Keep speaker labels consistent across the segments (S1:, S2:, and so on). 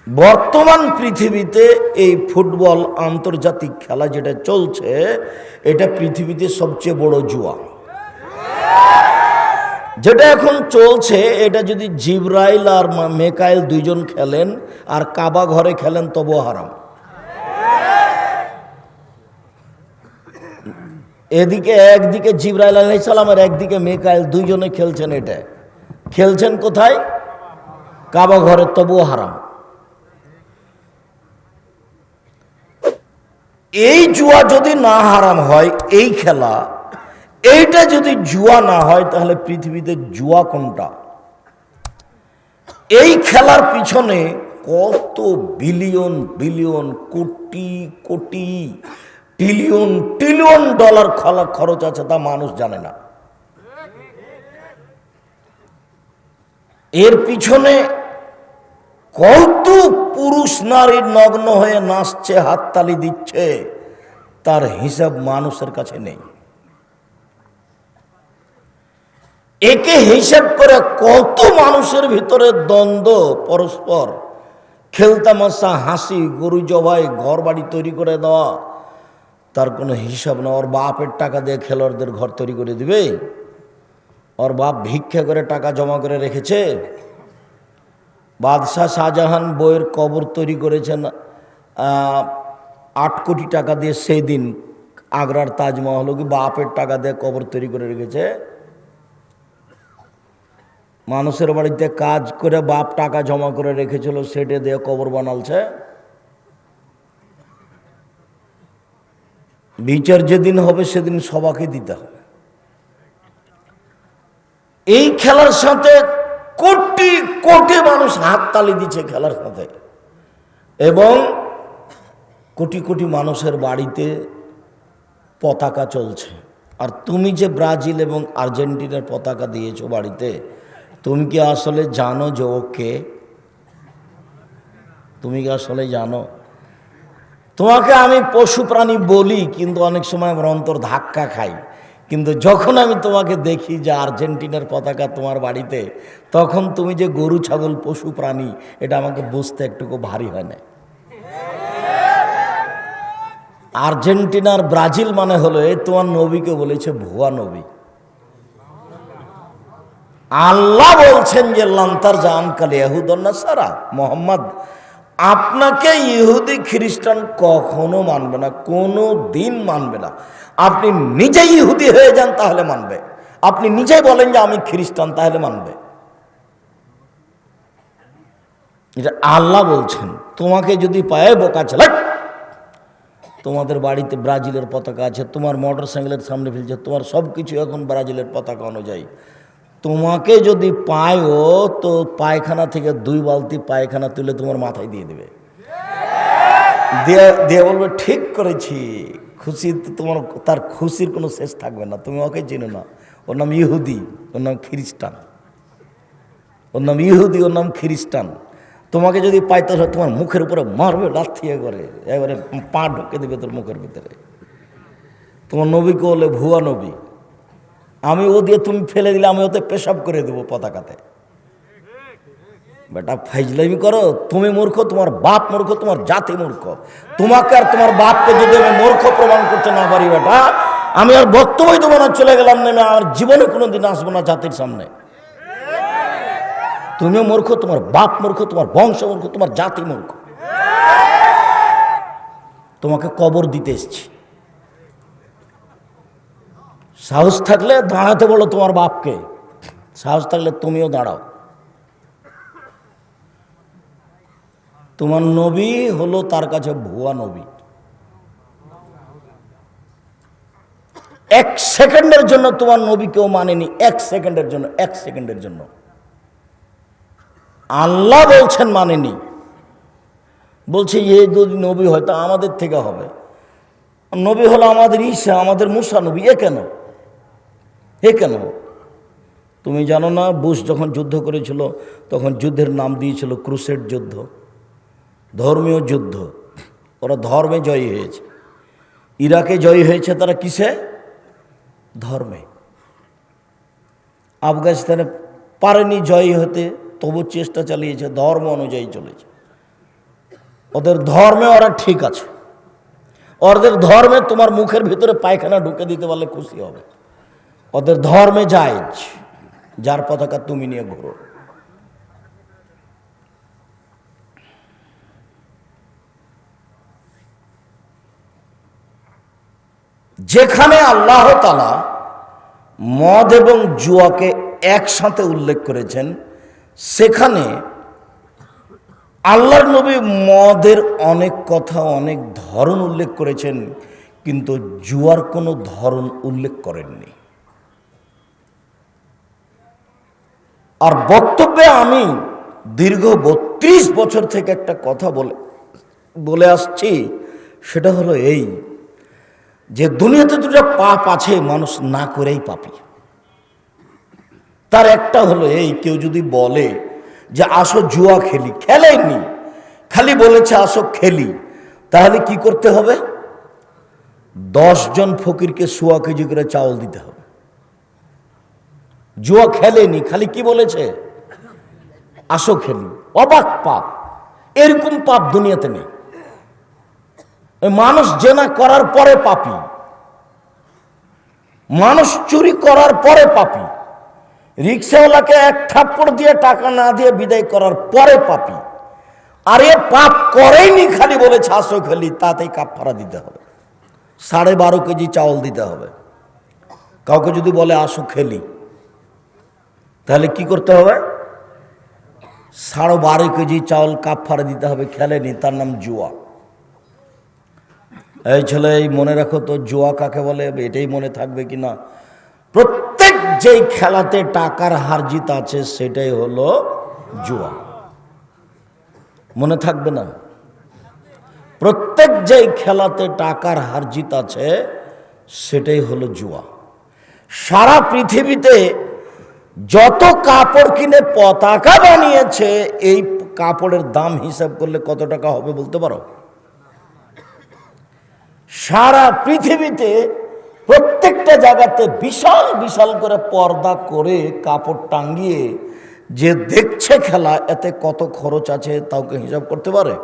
S1: বর্তমান পৃথিবীতে এই ফুটবল আন্তর্জাতিক খেলা যেটা চলছে, এটা পৃথিবীতে সবচেয়ে বড় জুয়া। যেটা এখন চলছে, এটা যদি জিবরাইল আর মেকাইল দুইজন খেলেন আর কাবা ঘরে খেলেন তবু হারাম। একদিকে জিবরাইল আলাইহিস সালাম আর একদিকে মেকাইল, দুইজনে খেলছেন। এটা খেলছেন কোথায়? কাবা ঘরে, তবু হারাম। এই জুয়া যদি না হারাম হয়, এই খেলা, এইটা যদি জুয়া না হয়, তাহলে পৃথিবীতে জুয়া কোনটা? এই খেলার পিছনে কত billion billion, crore crore, trillion trillion dollar খরচ আছে, তা মানুষ জানে না। এর পিছনে কত পুরুষ নারী নগ্ন হয়ে নাচছে, হাততালি দিচ্ছে, তার হিসাব মানুষের কাছে নেই। একে হিসাব করে কত মানুষের ভিতরে দ্বন্দ্ব, পরস্পর খেলতামাশা, হাসি, গরু জবাই, ঘর বাড়ি তৈরি করে দেওয়া, তার কোনো হিসাব না। ওর বাপের টাকা দিয়ে খেলোয়াড়দের ঘর তৈরি করে দিবে? ওর বাপ ভিক্ষা করে টাকা জমা করে রেখেছে? বাদশাহ শাহজাহান বইয়ের কবর তৈরি করেছেন 8 কোটি টাকা দিয়ে। সেই দিন আগ্রার তাজমহল কি বাপের টাকা দিয়ে কবর তৈরি করে রেখেছে? মানুষের বাড়িতে কাজ করে বাপ টাকা জমা করে রেখেছিল, সেটা দিয়ে কবর বানালছে। বিচার যেদিন হবে সেদিন সবাইকে দিতে হবে। এই খেলার সাথে কোটি কোটি মানুষ হাততালি দিচ্ছে খেলার সাথে, এবং কোটি কোটি মানুষের বাড়িতে পতাকা চলছে। আর তুমি যে ব্রাজিল এবং আর্জেন্টিনার পতাকা দিয়েছো বাড়িতে, তুমি কি আসলে জানো যে ও কে? তুমি কি আসলে জানো? তোমাকে আমি পশু প্রাণী বলি, কিন্তু অনেক সময় আমার অন্তর ধাক্কা খাই। কিন্তু যখন আমি তোমাকে দেখি যে আর্জেন্টিনার পতাকা তোমার বাড়িতে, তখন তুমি যে গরু ছাগল পশু প্রাণী, এটা আমাকে বুঝতে একটুকু ভারী হয় না। আর্জেন্টিনার ব্রাজিল মানে হলো, এই তোমার নবীকে বলেছে ভুয়া নবী। আল্লাহ বলছেন যে লান্তার জান কালে ইহুদন নাসারা, মোহাম্মদ আপনাকে ইহুদি খ্রিস্টান কখনো মানবে না, কোনো দিন মানবে না। আপনি নিজেই ইহুদি হয়ে যান তাহলে মানবে, আপনি নিজেই বলেন যে আমি খ্রিস্টান তাহলে মানবে। এটা আল্লাহ বলছেন। তোমাকে যদি পায়ে বোকা ছেলে, তোমাদের বাড়িতে ব্রাজিলের পতাকা আছে, তোমার মোটর সাইকেলের সামনে ফেলছে, তোমার সব কিছু এখন ব্রাজিলের পতাকা অনুযায়ী। তোমাকে যদি পায়ও, তো পায়খানা থেকে 2 বালতি পায়খানা তুলে তোমার মাথায় দিয়ে দেবে, দিয়ে বলবে ঠিক করেছি। খুশি তোমার, তার খুশির কোনো শেষ থাকবে না। তুমি ওকে চেনো না, ওর নাম ইহুদি, ওর নাম খ্রিস্টান, ওর নাম ইহুদি, ওর নাম খ্রিস্টান। তোমাকে যদি পাইতে হয়, তোমার মুখের উপরে মারবে লাথিয়ে করে, এবারে পা ঢুকে দেবে তোর মুখের ভিতরে। তোমার নবীকে বলে ভুয়া নবী। আমি ও দিয়ে তুমি ফেলে দিলে আমি ওতে পেশাব করে দেবো পতাকাতে। বেটা ফাইজলামি করো, তুমি মূর্খ, তোমার বাপ মূর্খ, তোমার জাতি মূর্খ। তোমাকে আর তোমার বাপকে যদি আমি মূর্খ প্রমাণ করতে না পারি, বেটা আমি আর বক্তব্যই দেবো না, চলে গেলাম নেমে, আমার জীবনে কোনোদিন আসবো না জাতির সামনে। তুমিও মূর্খ, তোমার বাপ মূর্খ, তোমার বংশ মূর্খ, তোমার জাতি মূর্খ। তোমাকে কবর দিতে এসছি। সাহস থাকলে দাঁড়াতে বলো তোমার বাপকে, সাহস থাকলে তুমিও দাঁড়াও। তোমার নবী হলো তার কাছে ভুয়া নবী। 1 সেকেন্ডের জন্য তোমার নবী কেউ মানেনি, 1 সেকেন্ডের জন্য, 1 সেকেন্ডের জন্য। আল্লাহ বলছেন মানেনি, বলছে এ যদি নবী হয় তা আমাদের থেকে হবে। নবী হলো আমাদের ঈসা, আমাদের মুসা নবী। এ কেন? তুমি জানো না, বুশ যখন যুদ্ধ করেছিল, তখন যুদ্ধের নাম দিয়েছিল ক্রুসেড যুদ্ধ, ধর্মীয় যুদ্ধ। ওরা ধর্মে জয়ী হয়েছে। ইরাকে জয়ী হয়েছে তারা কিসে? ধর্মে। আফগানিস্তানে পারেনি জয়ী হতে, তবু চেষ্টা চালিয়েছে, ধর্ম অনুযায়ী চলেছে। ওদের ধর্মে ওরা ঠিক আছে, ওদের ধর্মে তোমার মুখের ভিতরে পায়খানা ঢুকে দিতে পারলে খুশি হবে। ওদের ধর্মে জায়েজ, যার পতাকা তুমি নিয়ে ঘুরো। যেখানে আল্লাহ তাআলা মদ এবং জুয়াকে একসাথে উল্লেখ করেছেন, সেখানে আল্লাহর নবী মদের অনেক কথা, অনেক ধরন উল্লেখ করেছেন, কিন্তু জুয়ার কোনো ধরন উল্লেখ করেননি। আর বক্তব্যে আমি দীর্ঘ 32 বছর থেকে একটা কথা বলে আসছি, সেটা হলো এই যে দুনিয়াতে দুটো পাপ আছে, মানুষ না করেই পাপী। তার একটা হলো এই, কেউ যদি বলে যে আসো জুয়া খেলি, খেলেনি, খালি বলেছে আসো খেলি, তাহলে কি করতে হবে? 10 জন ফকিরকে 1.25 কেজি করে চাউল দিতে হবে। জুয়া খেলেনি, খালি কি বলেছে? আসো খেলি। অবাক পাপ, এরকম পাপ দুনিয়াতে নেই। মানুষ জেনা করার পরে পাপী, মানুষ চুরি করার পরে পাপী, রিক্সাওয়ালাকে 1 থাপ্পড় দিয়ে টাকা না দিয়ে বিদায় করার পরে পাপী। আর এ পাপ করেইনি, খালি বলেছে আসো খেলি, তাতেই কাফারা দিতে হবে, 12.5 কেজি চাউল দিতে হবে। কাউকে যদি বলে আসো খেলি, তাহলে কি করতে হবে? 12.5 কেজি চাউল কাফারা দিতে হবে। খেলেনি, তার নাম জুয়া। এই ছেলে, এই মনে রাখো তো, জুয়া কাকে বলে, এটাই মনে থাকবে কিনা। প্রত্যেক যেই খেলাতে টাকার হার জিত আছে, সেটাই হলো জুয়া। মনে থাকবে না? প্রত্যেক যেই খেলাতে টাকার হার জিত আছে, সেটাই হলো জুয়া। সারা পৃথিবীতে যত কাপড় কিনে পতাকা বানিয়েছে, এই কাপড়ের দাম হিসাব করলে কত টাকা হবে বলতে পারো? সারা পৃথিবীতে প্রত্যেকটা জায়গাতে বিশাল বিশাল করে পর্দা করে কাপড় টাঙ্গিয়ে যে দেখছে খেলা, এতে কত খরচ আছে তাও কি হিসাব করতে পারে?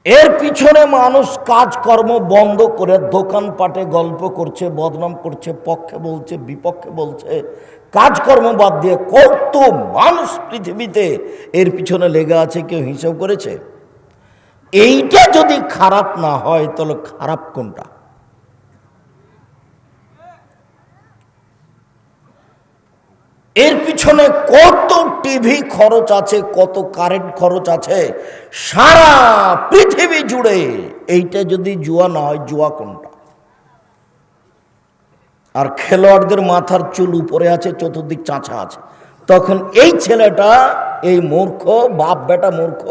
S1: এর পিছনে মানুষ কাজকর্ম বন্ধ করে দোকানপাটে গল্প করছে, বদনাম করছে, পক্ষে বলছে, বিপক্ষে বলছে, কাজকর্ম বাদ দিয়ে কত মানুষ পৃথিবীতে এর পিছনে লেগে আছে, কেউ হিসাব করেছে? এইটা যদি খারাপ না হয়, তাহলে খারাপ কোনটা? এর পিছনে কত টিভি খরচ আছে, কত কারেন্ট খরচ আছে সারা পৃথিবী জুড়ে। এইটা যদি জুয়া না হয়, জুয়া কোনটা? আর খেলোয়াড়দের মাথার চুল উপরে আছে, চতুর্দিক চাঁচা আছে, তখন এই ছেলেটা, এই মূর্খ বাপ বেটা মূর্খ,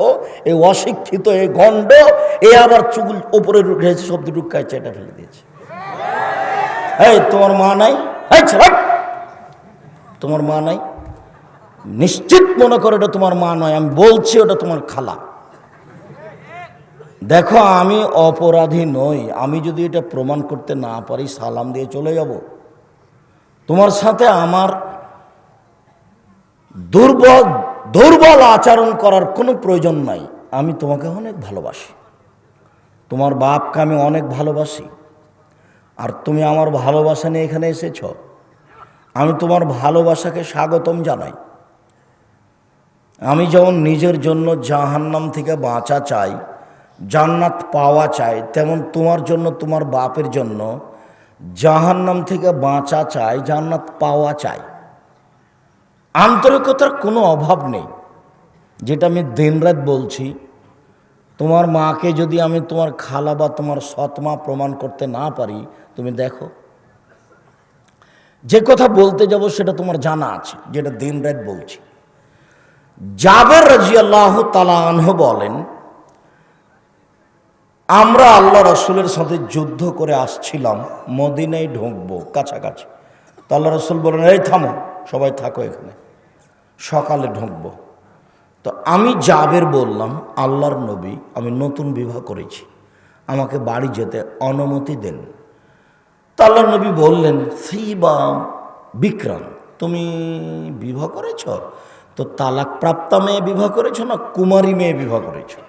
S1: এই অশিক্ষিত, এই গন্ড, এ আবার চুল উপরে রেখেছে, সবদি ঢুকায় চেটা ফেলে দিয়েছে। এই তোমার মা নাই? তোমার মা নাই? নিশ্চিত মনে করো এটা তোমার মা নয়, আমি বলছি ওটা তোমার খালা। দেখো, আমি অপরাধী নই, আমি যদি এটা প্রমাণ করতে না পারি, সালাম দিয়ে চলে যাব। তোমার সাথে আমার দুর্বল আচরণ করার কোনো প্রয়োজন নাই। আমি তোমাকে অনেক ভালোবাসি, তোমার বাপকে আমি অনেক ভালোবাসি, আর তুমি আমার ভালোবাসা নিয়ে এখানে এসেছ। আমি তোমার ভালোবাসাকে স্বাগতম জানাই। আমি যেমন নিজের জন্য জাহান্নাম থেকে বাঁচা চাই, জান্নাত পাওয়া চাই, তেমন তোমার জন্য, তোমার বাপের জন্য জাহান্নাম থেকে বাঁচা চাই, জান্নাত পাওয়া চাই। আন্তরিকতার কোনো অভাব নেই, যেটা আমি দিনরাত বলছি। তোমার মাকে যদি আমি তোমার খালা বা তোমার সৎমা প্রমাণ করতে না পারি, তুমি দেখো, যে কথা বলতে যাব সেটা তোমার জানা আছে, যেটা দিনরাত বলছি। জাবের রাদিয়াল্লাহু তাআলা আনহু বলেন, আমরা আল্লাহ রাসূলের সাথে যুদ্ধ করে আসছিলাম, মদিনায় ঢুকবো কাছাকাছি। তো আল্লাহ রাসূল বলেন, এই থামো, সবাই থাকো এখানে, সকালে ঢুকবো। তো আমি জাবের বললাম, আল্লাহর নবী, আমি নতুন বিবাহ করেছি, আমাকে বাড়ি যেতে অনুমতি দেন। তো আল্লাহর নবী বললেন, সিবা বিক্রাম, তুমি বিবাহ করেছ? তো তালাক প্রাপ্তা মেয়ে বিবাহ করেছো না কুমারী মেয়ে বিবাহ করেছো?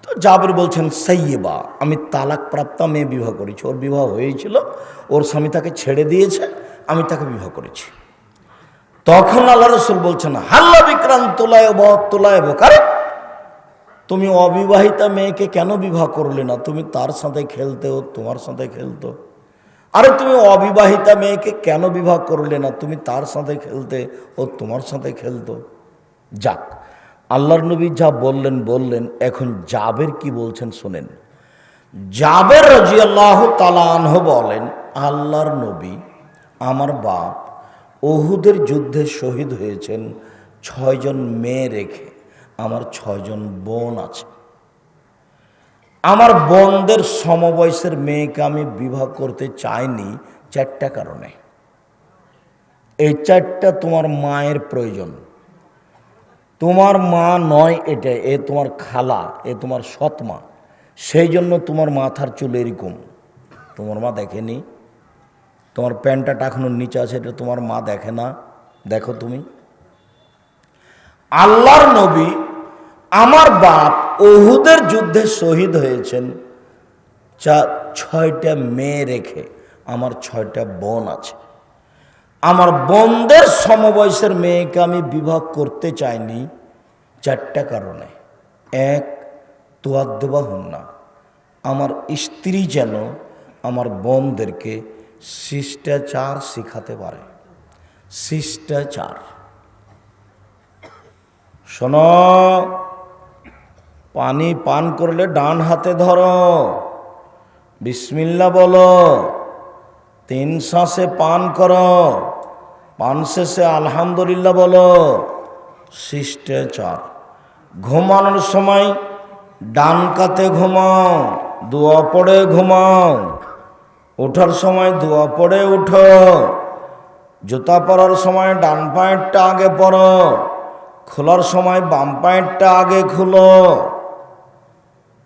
S1: তো জাবের বলছেন সাইয়্যিবা, আমি তালাক প্রাপ্তা মেয়ে বিবাহ করেছি। ওর বিবাহ হয়েছিল, ওর স্বামী তাকে ছেড়ে দিয়েছে, আমি তাকে বিবাহ করেছি। তখন আল্লাহ রাসূল বলছেন হাল্লা বিক্রান্ত তোলায়ব, কারে তুমি অবিবাহিতা মেয়েকে কেন বিবাহ করলে না? তুমি তার সাথে খেলতে, ও তোমার সাথে খেলতো। আরে তুমি অবিবাহিতা মেয়েকে কেন বিবাহ করলে না? তুমি তার সাথে খেলতে, ও তোমার সাথে খেলতো। যাক, আল্লাহর নবী যা বললেন। এখন জাবের কি বলছেন শুনেন। জাবের রাদিয়াল্লাহু তাআলা আনহু বলেন, আল্লাহর নবী, আমার বাপ উহুদের যুদ্ধে শহীদ হয়েছেন 6 জন মেয়ে রেখে। আমার 6 জন বোন আছে। আমার বোনদের সমবয়সের মেয়েকে আমি বিবাহ করতে চাইনি 4টা কারণে। এই 4টা তোমার মায়ের প্রয়োজন। তোমার মা নয় এটা, এ তোমার খালা, এ তোমার সৎ মা। সেই জন্য তোমার মাথার চুল এরকম। তোমার মা দেখেনি? তোমার প্যান্টটা টাকানোর নিচে আছে, এটা তোমার মা দেখে না? দেখো তুমি। আল্লাহর নবী, আমার বাপ উহুদের যুদ্ধে শহীদ হয়েছেন 6টা মেয়ে রেখে। আমার 6টা বোন আছে। আমার বোনদের সমবয়সের মেয়েকে আমি বিবাহ করতে চাইনি 4টা কারণে। 1, তুয়াদ্দুবাহুন্না, আমার স্ত্রী যেন আমার বোনদেরকে শিষ্টাচার শিখাতে পারে। শিষ্টাচার, শোনো, পানি পান করলে ডান হাতে ধরো, বিসমিল্লাহ বলো, 3 শ্বাসে পান করো, পান শেষে আলহামদুলিল্লাহ বলো। শিষ্টাচার। ঘুমানোর সময় ডান কাতে ঘুমাও, দোয়া পড়ে ঘুমাও। ওঠার সময় দোয়া পড়ে উঠো। জুতা পরার সময় ডান পায়েরটা আগে পরো, খোলার সময় বাম পায়েরটা আগে খুলো।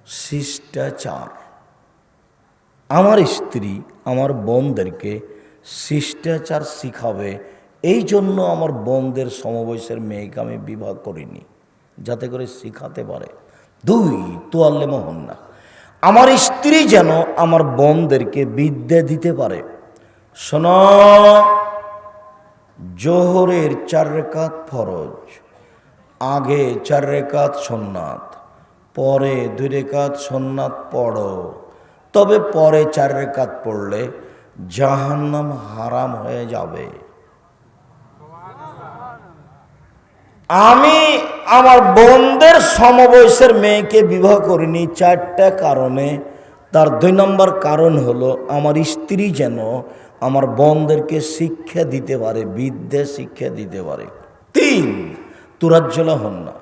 S1: শিষ্টাচার। আমার স্ত্রী আমার বোনদেরকে শিষ্টাচার শিখাবে, এই জন্য আমার বোনদের সমবয়সের মেয়েকে আমি বিবাহ করিনি, যাতে করে শিখাতে পারে। 2, তুয়াল্লিমুহুন্না, আমার স্ত্রী যেন আমার বোনদেরকে বিদ্যা দিতে পারে। শোনো, জোহরের 4 রাকাত ফরজ, আগে 4 রাকাত সুন্নাত, পরে 2 রাকাত সুন্নাত পড়ো। তবে পরে 4 রাকাত পড়লে জাহান্নাম হারাম হয়ে যাবে। আমি আমার বোনদের সমবয়সের মেয়েকে বিবাহ করিনি 4টা কারণে। তার 2 নম্বর কারণ হলো আমার স্ত্রী যেন আমার বোনদেরকে শিক্ষা দিতে পারে, বিদ্যা শিক্ষা দিতে পারে। 3, তুরাজ্জলাহুন্না,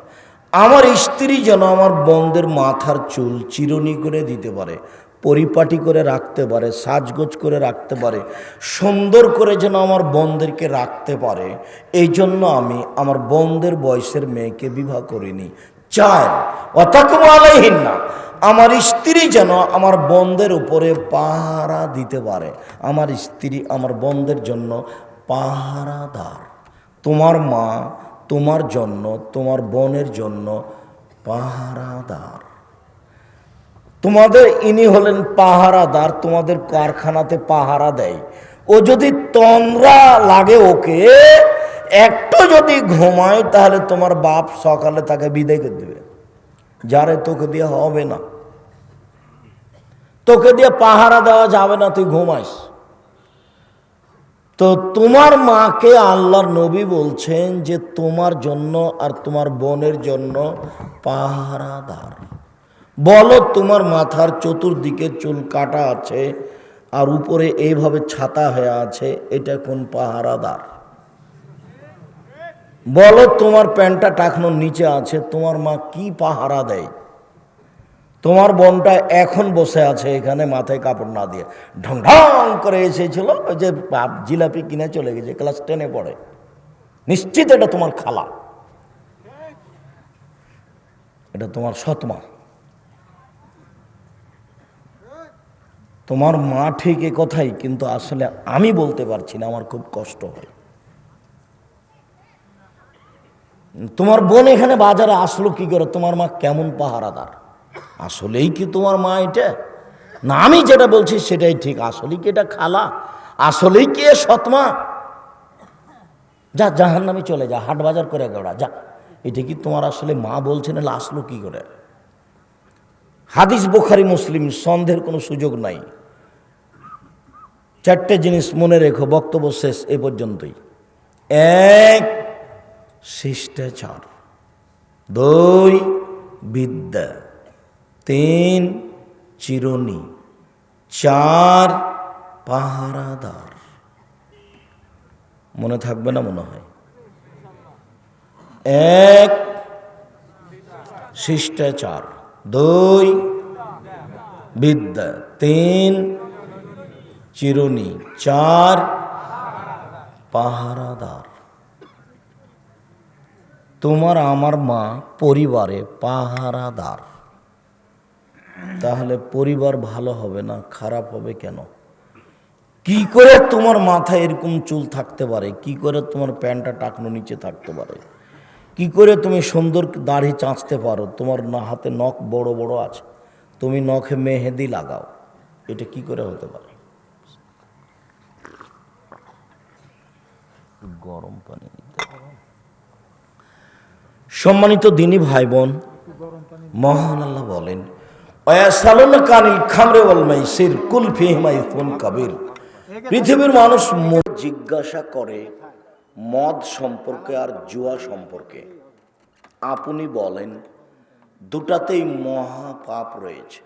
S1: আমার স্ত্রী যেন আমার বোনদের মাথার চুল চিরুনি করে দিতে পারে, পরিপাটি করে রাখতে পারে, সাজগোজ করে রাখতে পারে, সুন্দর করে যেন আমার বোনদেরকে রাখতে পারে। এই জন্য আমি আমার বোনদের বয়সের মেয়েকে বিবাহ করিনি। 4, ওয়াতাকুমু আলাইহিন্না, আমার স্ত্রী যেন আমার বোনদের উপরে পাহারা দিতে পারে। আমার স্ত্রী আমার বোনদের জন্য পাহারাদার। তোমার মা তোমার জন্য, তোমার বোনের জন্য পাহারাদার। তোমাদের ইনি হলেন পাহারাদার, তোমাদের কারখানাতে পাহারা দেয়। ও যদি তন্দ্রা লাগে, ওকে একটু যদি ঘুমায়, তাহলে তোমার বাপ সকালে তাকে বিদায় করে দেবে। যারে তোকে দিয়ে হবে না, তোকে দিয়ে পাহারা দেওয়া যাবে না, তুই ঘুমাইস। তো তোমার মাকে আল্লাহর নবী বলছেন যে তোমার জন্য আর তোমার বোনের জন্য পাহারাদার। বলো, তোমার মাথার চতুর্দিকে চুল কাটা আছে আর উপরে এইভাবে ছাতা হয়ে আছে, এটা কোন পাহারাদার? বলো, তোমার প্যান্টটা টাকনোর নিচে আছে, তোমার মা কি পাহারা দেয়? তোমার বোনটা এখন বসে আছে এখানে মাথায় কাপড় না দিয়ে, ঢং ঢং করে এসেছিল, ওই যে জিলাপি কিনে চলে গেছে, ক্লাস 10-এ পড়ে, নিশ্চিত এটা তোমার খালা, এটা তোমার সৎ মা। তোমার মা ঠিক এ কথাই, কিন্তু আসলে আমি বলতে পারছি না, আমার খুব কষ্ট হয়। তোমার বোন এখানে বাজারে আসলো কি করে? তোমার মা কেমন পাহারাদার? আসলেই কি তোমার মা এটা? না, আমি যেটা বলছি সেটাই ঠিক। আসলেই কি এটা খালা? আসলেই কি এ সৎমা? যা জাহান্নামে চলে যা, হাট বাজার করে গড়া যা। এটা কি তোমার আসলে মা বলছে না? আসলো কি করে? হাদিস বুখারী মুসলিম, সন্দেহের কোনো সুযোগ নাই। চারটে জিনিস মনে রেখো, বক্তব্য শেষ এ পর্যন্তই। এক, শিষ্টাচার। দুই, বিদ্যা। তিন, চিরুনি। চার, পাহারাদার। মনে থাকবে না মনে হয়? এক, শিষ্টাচার। দুই, বিদ্যা। তিন, চিরুনি। চার, পাহারাদার। তোমার আমার মা পরিবারে পাহারাদার। তাহলে পরিবার ভালো হবে না, খারাপ হবে কেন? কি করে তোমার মাথায় এরকম চুল থাকতে পারে? কি করে তোমার প্যান্টটা টাকনো নিচে থাকতে পারে? কি করে তুমি সুন্দর দাড়ি চাঁচতে পারো? তোমার হাতে নখ বড় বড় আছে, তুমি নখে মেহেদি লাগাও, এটা কি করে হতে পারে? গরম পানি। সম্মানিত দিনী ভাই বোন, মহান আল্লাহ বলেন, পৃথিবীর মানুষ জিজ্ঞাসা করে মদ সম্পর্কে আর জুয়া সম্পর্কে। আপনি বলেন দুটাতেই মহাপাপ রয়েছে।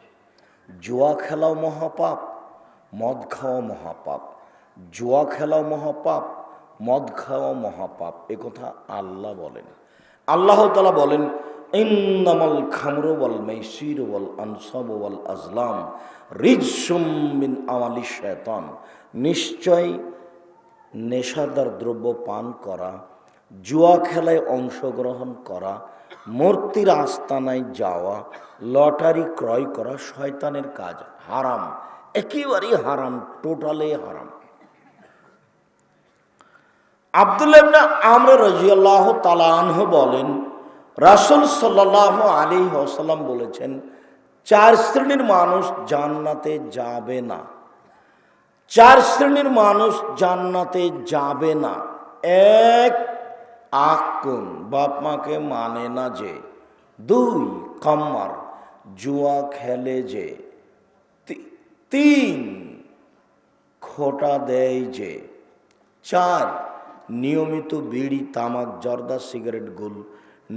S1: জুয়া খেলাও মহাপাপ, মদ খাওয়া মহাপাপ। জুয়া খেলাও মহাপাপ, মদ খাওয়া মহাপাপ। একথা আল্লাহ বলেন। আল্লাহ তাআলা বলেন, ইন্নামাল খামরু ওয়াল মাইসির ওয়াল আনসাব ওয়াল আজলাম রিজসুম মিন আমালিশ শায়তান। নিশ্চয় নেশাদার দ্রব্য পান করা, জুয়া খেলায় অংশগ্রহণ করা, মূর্তির আস্তানায় যাওয়া, লটারি ক্রয় করা শয়তানের কাজ। হারাম, একেবারেই হারাম, টোটালি হারাম। আব্দুল্লাহ ইবনে আমর রাদিয়াল্লাহু তাআলা আনহু বলেন, রাসূল সাল্লাল্লাহু আলাইহি ওয়াসাল্লাম বলেছেন, চার শ্রেণীর মানুষ জান্নাতে যাবে না। চার শ্রেণীর মানুষ জান্নাতে যাবে না। এক, আকুন, বাপ মাকে মানে না যে। দুই, কাম্মার, জুয়া খেলে যে। তিন, খোটা দেয় যে। চার, নিয়মিত বিড়ি, তামাক, জর্দা, সিগারেট, গুল,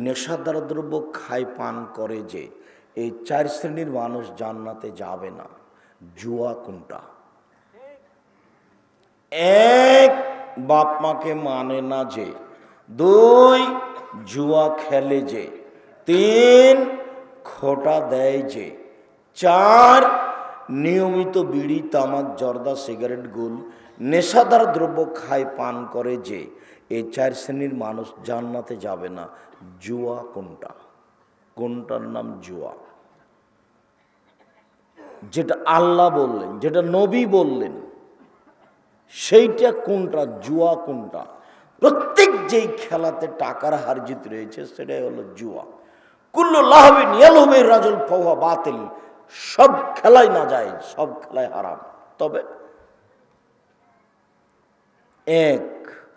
S1: নেশাদার দ্রব্য খায়, পান করে যে। এই চার শ্রেণীর মানুষ জান্নাতে যাবে না। জুয়া কোনটা? এক, বাপ মাকে মানে না যে। দুই, জুয়া খেলে যে। তিন, খোটা দেয় যে। চার, নিয়মিত বিড়ি, তামাক, জর্দা, সিগারেট, গুল, নেশাদার দ্রব্য খায়, পান করে যে। এই চার শ্রেণীর মানুষ জান্নাতে যাবে না। জুয়া কোনটা? কোনটার নাম জুয়া? যেটা আল্লাহ বললেন, যেটা নবী বললেন, সেইটা কোনটা? জুয়া কোনটা? প্রত্যেক যেই খেলাতে টাকার হার জিত রয়েছে সেটাই হলো জুয়া। কুল্লু লাহবিন ইয়ালহুবি রাজুল ফাহুয়া বাতিল। সব খেলাই না যায়, সব খেলাই হারাম। তবে এক,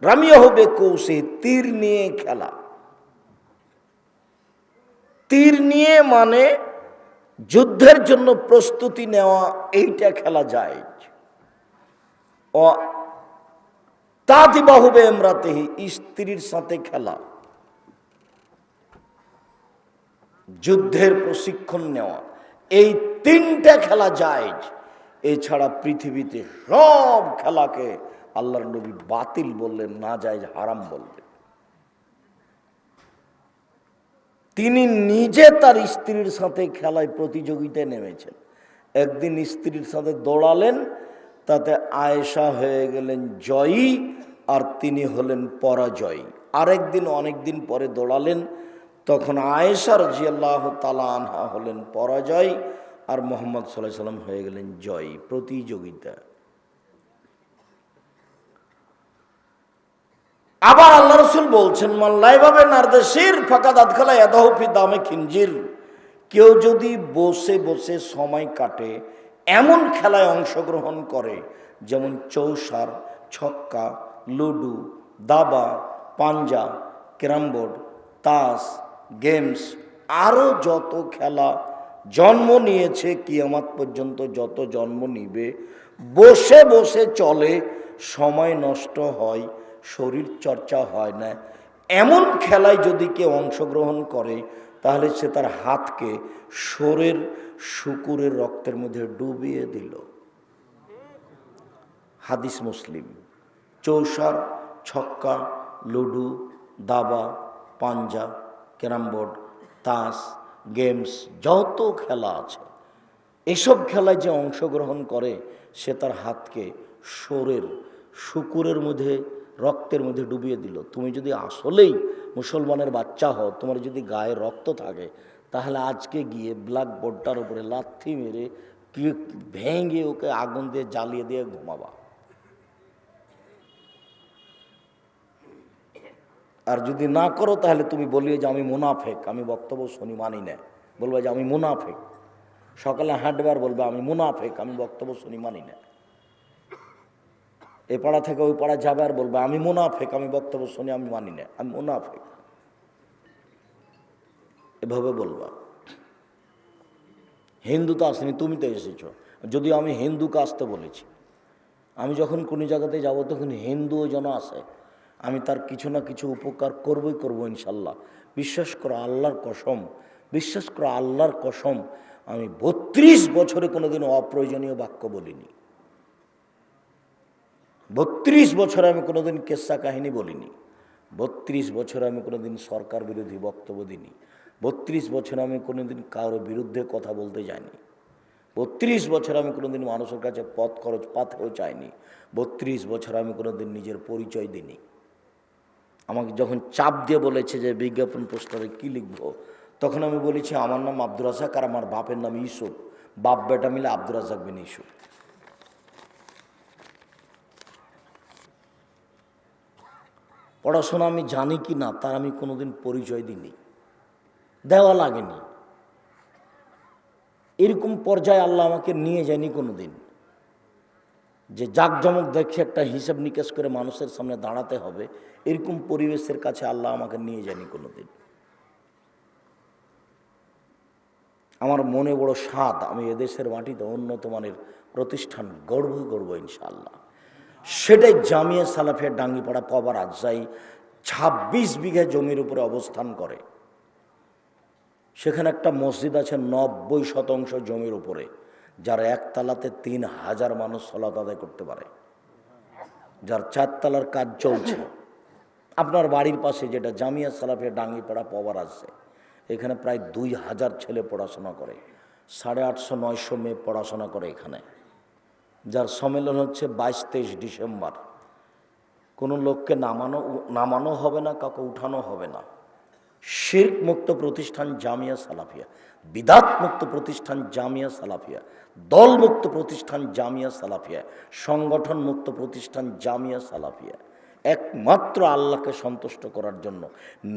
S1: রামিয়া হবে কৌশে, তীর নিয়ে খেলা। তীর নিয়ে মানে যুদ্ধের জন্য প্রস্তুতি নেওয়া, এইটা খেলা যায়। ও তাদিবাহুবে এমরাতেহি, স্ত্রীর সাথে খেলা, যুদ্ধের প্রশিক্ষণ নেওয়া, এই তিনটা খেলা যায়। এছাড়া পৃথিবীতে সব খেলাকে আল্লাহর নবী বাতিল বললেন, না যায়, হারাম বললেন। তিনি নিজে তার স্ত্রীর সাথে খেলায় প্রতিযোগিতায় নেমেছেন। একদিন স্ত্রীর সাথে দৌড়ালেন, তাতে আয়েশা হয়ে গেলেন জয়ী আর তিনি হলেন পরাজয়ী। আরেকদিন অনেকদিন পরে দৌড়ালেন, তখন আয়েশা রাদিয়াল্লাহু তাআলা আনহা হলেন পরাজয় আর মুহাম্মদ সাল্লাল্লাহু আলাইহি সাল্লাম হয়ে গেলেন জয়ী। প্রতিযোগিতা। আবার আল্লাহ রসুল বলছেন মাল্লাইভাবে নারদেশির ফাঁকাদ আদখালা এদাহফি দামে খিনজির, কেউ যদি বসে বসে সময় কাটে এমন খেলায় অংশগ্রহণ করে যেমন চৌসার, ছক্কা, লুডু, দাবা, পাঞ্জা, ক্যারামবোর্ড, তাস, গেমস, আরও যত খেলা জন্ম নিয়েছে কিয়ামত পর্যন্ত যত জন্ম নিবে, বসে বসে চলে, সময় নষ্ট হয়, শরীর চর্চা হয় না, এমন খেলায় যদি কেউ অংশগ্রহণ করে তাহলে সে তার হাতকে শোরের শুকুরের রক্তের মধ্যে ডুবিয়ে দিল। হাদিস মুসলিম। চৌসার, ছক্কা, লুডু, দাবা, পাঞ্জা, ক্যারামবোর্ড, তাস, গেমস, যত খেলা আছে এসব খেলায় যে অংশগ্রহণ করে সে তার হাতকে শোরের শুকুরের মধ্যে রক্তের মধ্যে ডুবিয়ে দিল। তুমি যদি আসলেই মুসলমানের বাচ্চা হও, তোমার যদি গায়ে রক্ত থাকে, তাহলে আজকে গিয়ে ব্ল্যাক বোর্ডটার উপরে লাথি মেরে ভেঙে ওকে আগুন দিয়ে জ্বালিয়ে দিয়ে ঘুমাবা। আর যদি না করো তাহলে তুমি বলিও যে আমি মুনাফেক, আমি বক্তব্য শুনি মানি না, বলবে যে আমি মুনাফেক। সকালে হাঁটবার বলবে আমি মুনাফেক, আমি বক্তব্য শুনি মানি না। এ পাড়া থেকে ওই পাড়া যাবে আর বলবে আমি মুনাফেক, আমি বক্তব্য শুনি আমি মানি না, আমি মুনাফেক, এভাবে বলবা। হিন্দু তো আসেনি, তুমি তো এসেছো। যদিও আমি হিন্দুকে আসতে বলেছি, আমি যখন কোনো জায়গাতে যাব তখন হিন্দুও যেন আসে, আমি তার কিছু না কিছু উপকার করবই করবো ইনশাল্লাহ। বিশ্বাস করো আল্লাহর কসম, বিশ্বাস করো আল্লাহর কসম, আমি 32 বছরে কোনোদিন অপ্রয়োজনীয় বাক্য বলিনি। 32 বছরে আমি কোনোদিন কেসা কাহিনী বলিনি। 32 বছরে আমি কোনোদিন সরকার বিরোধী বক্তব্য দিইনি। 32 বছরে আমি কোনোদিন কারোর বিরুদ্ধে কথা বলতে যাইনি। 32 বছর আমি কোনোদিন মানুষের কাছে পথ খরচ পাতেও চাইনি। 32 বছর আমি কোনোদিন নিজের পরিচয় দিইনি। আমাকে যখন চাপ দিয়ে বলেছে যে বিজ্ঞাপন পোস্টারে কি লিখবো, তখন আমি বলেছি আমার নাম আব্দুর রাজ্জাক আর আমার বাপের নাম ইউসুফ, বাপ বেটা মিলে আব্দুর রাজ্জাক বিন ইউসুফ। পড়াশোনা আমি জানি কি না তার আমি কোনোদিন পরিচয় দিইনি, দেওয়া লাগেনি। এরকম পর্যায়ে আল্লাহ আমাকে নিয়ে যায়নি কোনোদিন যে জাঁকজমক দেখে একটা হিসাব নিকেশ করে মানুষের সামনে দাঁড়াতে হবে, এরকম পরিবেশের কাছে আল্লাহ আমাকে নিয়ে যায়নি কোনোদিন। আমার মনে বড় স্বাদ আমি এদেশের মাটিতে উন্নত মানের প্রতিষ্ঠান গড়ব ইনশাআল্লাহ। সেটাই জামিয়া সালাফিয়া ডাঙ্গিপাড়া পবা রাজশাহী 26 বিঘা জমির উপরে অবস্থান করে। সেখানে একটা মসজিদ আছে 90% জমির উপরে, যার একতলাতে 3000 মানুষ সালাত আদায় করতে পারে, যার 4 তলার কাজ চলছে। আপনার বাড়ির পাশে যেটা জামিয়া সালাফিয়া ডাঙ্গিপাড়া পবা রাজশাহী, এখানে প্রায় 2000 ছেলে পড়াশোনা করে, 850-900 মেয়ে পড়াশোনা করে এখানে, যার সম্মেলন হচ্ছে 22-23 ডিসেম্বর। কোনো লোককে নামানো হবে না, কাউকে উঠানো হবে না। শিরক মুক্ত প্রতিষ্ঠান জামিয়া সালাফিয়া, বিদাত মুক্ত প্রতিষ্ঠান জামিয়া সালাফিয়া, দল মুক্ত প্রতিষ্ঠান জামিয়া সালাফিয়া, সংগঠন মুক্ত প্রতিষ্ঠান জামিয়া সালাফিয়া, একমাত্র আল্লাহকে সন্তুষ্ট করার জন্য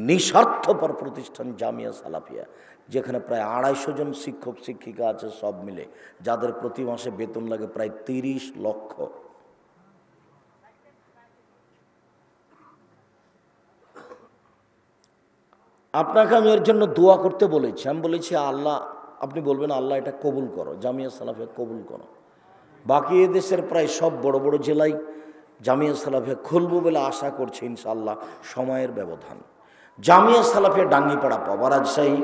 S1: নিঃস্বার্থপর প্রতিষ্ঠান জামিয়া সালাফিয়া, যেখানে প্রায় 250 জন শিক্ষক শিক্ষিকা আছে সব মিলে, যাদের প্রতি মাসে বেতন লাগে প্রায় 30 লক্ষ। আপনাকে আমি এর জন্য দোয়া করতে বলেছি। আমি বলেছি আল্লাহ, আপনি বলবেন আল্লাহ এটা কবুল করো, জামিয়া সালাফিয়া কবুল করো। বাকি এদেশের প্রায় সব বড় বড় জেলায় জামিয়া সালাফিয়া খুলবো বলে আশা করছি ইনশাআল্লাহ, সময়ের ব্যবধান। জামিয়া সালাফিয়া ডাঙ্গিপাড়া পবা রাজশাহী,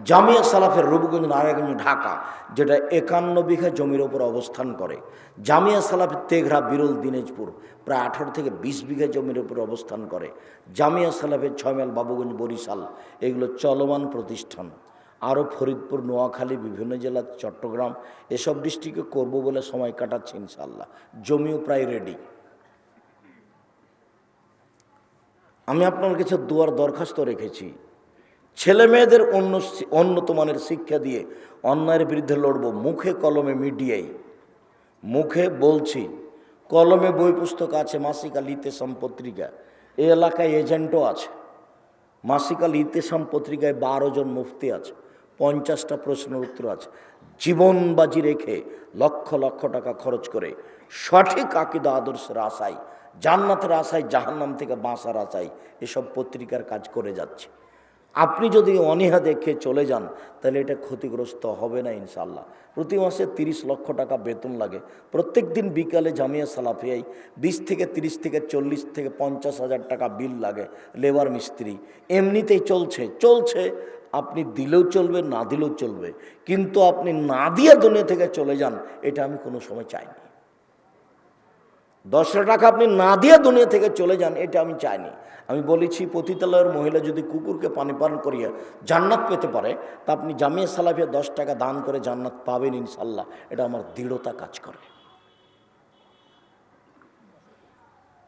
S1: জামিয়া সালাফিয়া রূপগঞ্জ নারায়ণগঞ্জ ঢাকা, যেটা 51 বিঘা জমির ওপর অবস্থান করে। জামিয়া সালাফি তেঘরা বিরল দিনাজপুর, প্রায় 18 থেকে 20 বিঘা জমির উপর অবস্থান করে। জামিয়া সালাফের 6 মাইল বাবুগঞ্জ বরিশাল, এগুলো চলমান প্রতিষ্ঠান। আরও ফরিদপুর, নোয়াখালী, বিভিন্ন জেলা, চট্টগ্রাম, এসব ডিস্ট্রিক্টে করব বলে সময় কাটাচ্ছি ইনশাআল্লাহ। জমিও প্রায় রেডি। আমি আপনার কাছে দুয়ার দরখাস্ত রেখেছি, ছেলে মেয়েদের উন্নত মানের শিক্ষা দিয়ে অন্যায়ের বিরুদ্ধে লড়ব, মুখে কলমে মিডিয়ায়। মুখে বলছি, কলমে বই পুস্তক আছে, মাসিকা লিতে সম্পত্রিকা, এই এলাকায় এজেন্টও আছে। মাসিক আল ইতেসাম পত্রিকায় 12 জন মুফতি আছে, 50টা প্রশ্নের উত্তর আছে। জীবন বাজি রেখে লক্ষ লক্ষ টাকা খরচ করে সঠিক আকীদা আদর্শের আশায়, জান্নাতের আশায়, জাহান্নাম থেকে বাঁচার আশায় এসব পত্রিকার কাজ করে যাচ্ছে। আপনি যদি অনীহা দেখে চলে যান তাহলে এটা ক্ষতিগ্রস্ত হবে না ইনশাল্লাহ। প্রতি মাসে 30 লক্ষ টাকা বেতন লাগে। প্রত্যেক দিন বিকালে জামিয়া সালাফিয়ায় 20 থেকে 30 থেকে 40 থেকে 50 হাজার টাকা বিল লাগে লেবার মিস্ত্রি। এমনিতেই চলছে। আপনি দিলেও চলবে, না দিলেও চলবে, কিন্তু আপনি না দিয়ে দুনিয়া থেকে চলে যান, এটা আমি কোনো সময় চাইনি। 10 টাকা আপনি না দিয়ে দুনিয়া থেকে চলে যান, এটা আমি চাইনি। আমি বলেছি পতিতালয়ের মহিলা যদি কুকুরকে পানি পান করিয়া জান্নাত পেতে পারে, তা আপনি জামিয়া সালাফিয়া 10 টাকা দান করে জান্নাত পাবেন ইনশাল্লাহ। এটা আমার দৃঢ়তা কাজ করে।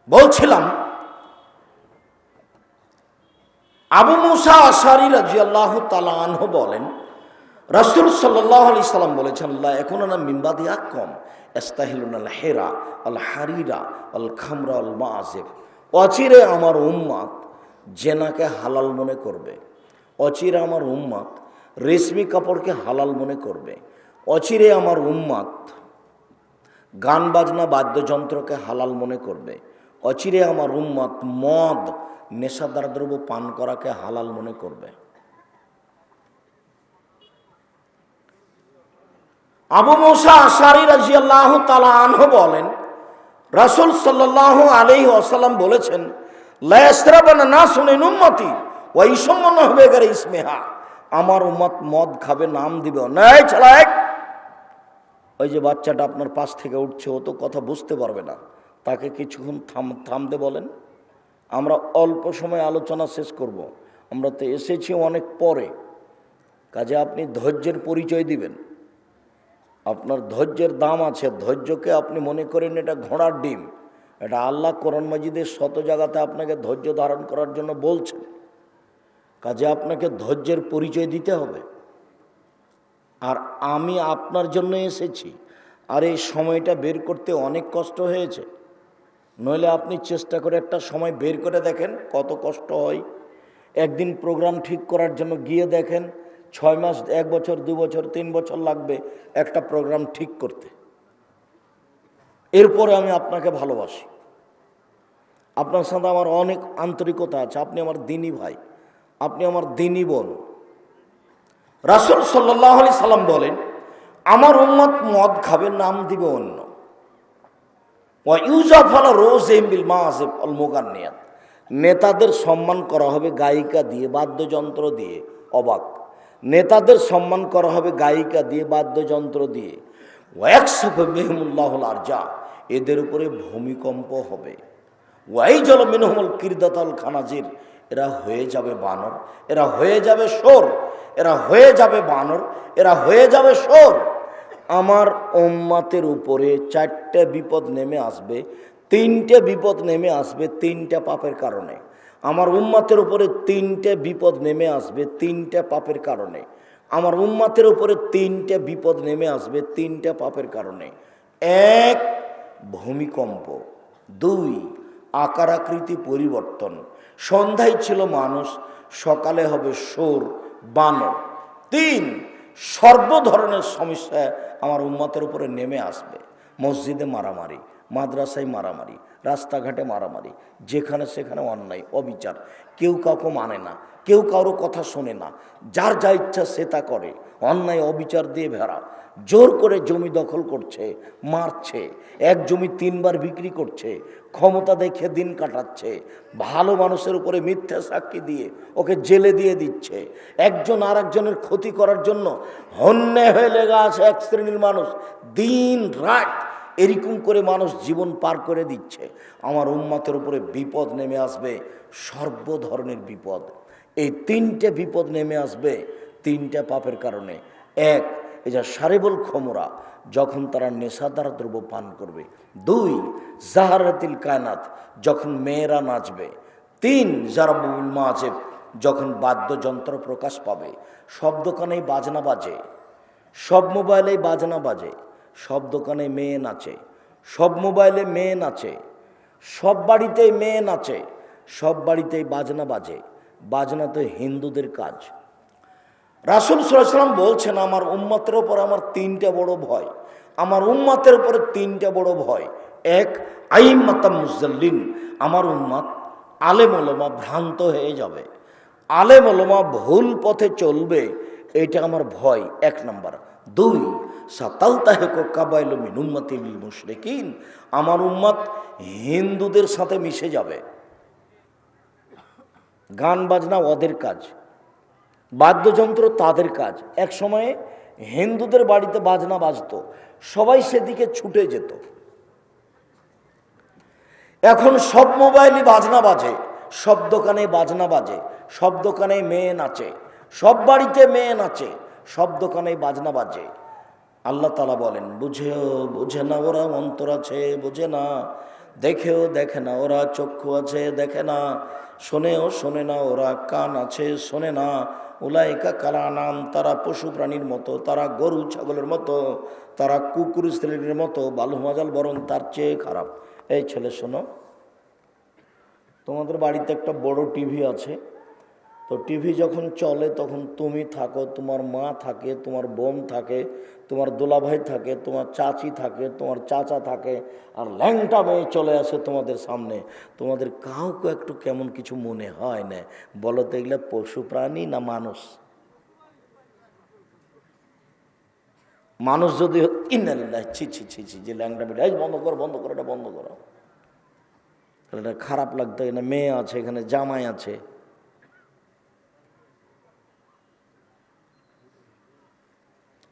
S1: বলছিলাম, আবু মুসা আশআরী রাদিয়াল্লাহু তাআলা আনহু বলেন, রাসূল সাল্লাল্লাহু আলাইহি সাল্লাম বলেছেন, লা ইয়াকুনা মিন বাদি আকম ইস্তাহিলুনাল হিরা আল হারিরা আল খামরা আল মাযিব। অচিরে আমার উম্মত জেনাকে হালাল মনে করবে, অচিরে আমার উম্মত রেশমি কাপড়কে হালাল মনে করবে, অচিরে আমার উম্মত গান বাজনা বাদ্যযন্ত্রকে হালাল মনে করবে, অচিরে আমার উম্মত মদ নেশাদার দ্রব্য পান করাকে হালাল মনে করবে। আবু মুসা আশআরী রাদিয়াল্লাহু তাআলা আনহু বলেন, রাসূল সাল্লাল্লাহু আলাইহি ওয়াসাল্লাম বলেছেন, লা ইয়াশরাবানা নাসুন মিন উম্মতি ওয়া ইসমুনা বিগাইরি ইসমিহা। আমার উম্মত মদ খাবে, নাম দিবে না। এই চালাক, ওই যে বাচ্চাটা আপনার পাশ থেকে উঠছে, ও তো কথা বুঝতে পারবে না, তাকে কিছুক্ষণ থামতে বলেন। আমরা অল্প সময় আলোচনা শেষ করব। আমরা তো এসেছি অনেক পরে, কাজে আপনি ধৈর্যের পরিচয় দিবেন। আপনার ধৈর্যের দাম আছে। ধৈর্যকে আপনি মনে করেন এটা ঘোড়ার ডিম। এটা আল্লাহ কোরআন মাজিদের শত জায়গাতে আপনাকে ধৈর্য ধারণ করার জন্য বলছেন। কাজে আপনাকে ধৈর্যের পরিচয় দিতে হবে। আর আমি আপনার জন্য এসেছি, আর এই সময়টা বের করতে অনেক কষ্ট হয়েছে। নইলে আপনি চেষ্টা করে একটা সময় বের করে দেখেন কত কষ্ট হয়। একদিন প্রোগ্রাম ঠিক করার জন্য গিয়ে দেখেন 6 মাস, 1 বছর, 2 বছর, 3 বছর লাগবে একটা প্রোগ্রাম ঠিক করতে। এরপরে আমি আপনাকে ভালোবাসি, আপনার সাথে আমার অনেক আন্তরিকতা আছে। আপনি আমার দ্বীনি ভাই, আপনি আমার দ্বীনি বোন। রাসূল সাল্লাল্লাহু আলাইহি সাল্লাম বলেন, আমার উম্মত মদ খাবে, নাম দিবে অন্য। ওয়া ইউজাফ আলা রুউসিহিম বিল মাযিব আল মুগান্নিয়াত। নেতাদের সম্মান করা হবে গায়িকা দিয়ে, বাদ্যযন্ত্র দিয়ে। অবাক, নেতাদের সম্মান করা হবে গায়িকা দিয়ে, বাদ্যযন্ত্র দিয়ে। ওয়াকসাফা বিহিমুল্লাহুল আরজা। এদের উপরে ভূমিকম্প হবে। ওয়াইজাল মিনহুমুল কিরদাতাল খানাজির। এরা হয়ে যাবে বানর, এরা হয়ে যাবে শোর, এরা হয়ে যাবে বানর, এরা হয়ে যাবে শোর। আমার উম্মতের উপরে 4টে বিপদ নেমে আসবে, 3টে বিপদ নেমে আসবে 3টে পাপের কারণে। আমার উম্মতের উপরে 3টে বিপদ নেমে আসবে 3টে পাপের কারণে। আমার উম্মতের উপরে 3টে বিপদ নেমে আসবে 3টে পাপের কারণে। 1, ভূমিকম্প। 2, আকার আকৃতি পরিবর্তন। সন্ধ্যায় ছিল মানুষ, সকালে হবে শোর, বানর। 3, সর্ব ধরনের সমস্যা আমার উম্মতের উপরে নেমে আসবে। মসজিদে মারামারি, মাদ্রাসায় মারামারি, রাস্তাঘাটে মারামারি, যেখানে সেখানে অন্যায় অবিচার। কেউ কাউকে মানে না, কেউ কারো কথা শোনে না, যার যা ইচ্ছা সে তা করে। অন্যায় অবিচার দিয়ে ভেড়া, জোর করে জমি দখল করছে, মারছে, এক জমি 3 বার বিক্রি করছে, ক্ষমতা দেখে দিন কাটাচ্ছে, ভালো মানুষের উপরে মিথ্যা সাক্ষী দিয়ে ওকে জেলে দিয়ে দিচ্ছে। একজন আর একজনের ক্ষতি করার জন্য হন্যে হয়ে লেগে আছে এক শ্রেণীর মানুষ। দিন রাত এরকম করে মানুষ জীবন পার করে দিচ্ছে। আমার উম্মতের উপরে বিপদ নেমে আসবে, সর্ব ধরনের বিপদ। এই 3টে বিপদ নেমে আসবে 3টে পাপের কারণে। 1, এই যা সারিবুল খমরা, যখন তারা নেশাদার দ্রব্য পান করবে। 2, জাহারাতিল কায়নাত, যখন মেয়েরা নাচবে। 3, জারাবুল মাযিব, যখন বাদ্যযন্ত্র প্রকাশ পাবে। সব দোকানেই বাজনা বাজে, সব মোবাইলেই বাজনা বাজে, সব দোকানে মেয়ে নাচে, সব মোবাইলে মেয়ে নাচে, সব বাড়িতেই মেয়ে নাচে। সব বাড়িতেই বাজনা বাজে, বাজনা তো হিন্দুদের কাজ। রাসূল সাল্লাল্লাহু আলাইহি ওয়াসাল্লাম বলছেন, আমার উম্মতের ওপর আমার তিনটা বড় ভয়, আমার উম্মতের উপরে তিনটা বড় ভয়। এক, আইম্মাতাম মুজাল্লিন, আমার উম্মত আলেম ওলামা ভ্রান্ত হয়ে যাবে, আলেম ওলামা ভুল পথে চলবে, এটা আমার ভয়, এক নাম্বার। দুই, সাতালতাহেকু কাবাইলু মিন উম্মতি বিল মুশরিকিন, আমার উম্মত হিন্দুদের সাথে মিশে যাবে। গান বাজনা ওদের কাজ, বাদ্যযন্ত্র তাদের কাজ। এক সময়ে হিন্দুদের বাড়িতে বাজনা বাজতো, সবাই সেদিকে ছুটে যেত। এখন সব মোবাইলই বাজনা বাজে, সব দোকানে বাজনা বাজে, সব দোকানে মেয়ে নাচে, সব বাড়িতে মেয়ে নাচে, সব দোকানে বাজনা বাজে। আল্লাহ তাআলা বলেন, বুঝে না ওরা অন্তর আছে, বোঝে না, দেখেও দেখে না ওরা চক্ষু আছে, দেখে না, শোনেও শোনে না ওরা কান আছে, শোনে না। উলাইকা কালানাম, তারা পশু প্রাণীর মতো, তারা গরু ছাগলের মতো, তারা কুকুর স্ত্রীর মতো, বালুমাজাল বরং তার চেয়ে খারাপ। এই ছেলে শোনো, তোমাদের বাড়িতে একটা বড় টিভি আছে, তো টিভি যখন চলে তখন তুমি থাকো, তোমার মা থাকে, তোমার বোন থাকে, তোমার দোলাভাই থাকে, তোমার চাচি থাকে, তোমার চাচা থাকে, আর ল্যাংটা মেয়ে চলে আসে তোমাদের সামনে। তোমাদের কাউকে একটু কেমন কিছু মনে হয় না? বলো তো, এগুলো পশু প্রাণী না মানুষ? মানুষ যদি ইন্নালিল্লাহ, ছি ছি ছি ছি, যে ল্যাংটা মেয়ে, এই বন্ধ করো বন্ধ করো, এটা বন্ধ করো, এটা খারাপ লাগতো। এখানে মেয়ে আছে, এখানে জামাই আছে।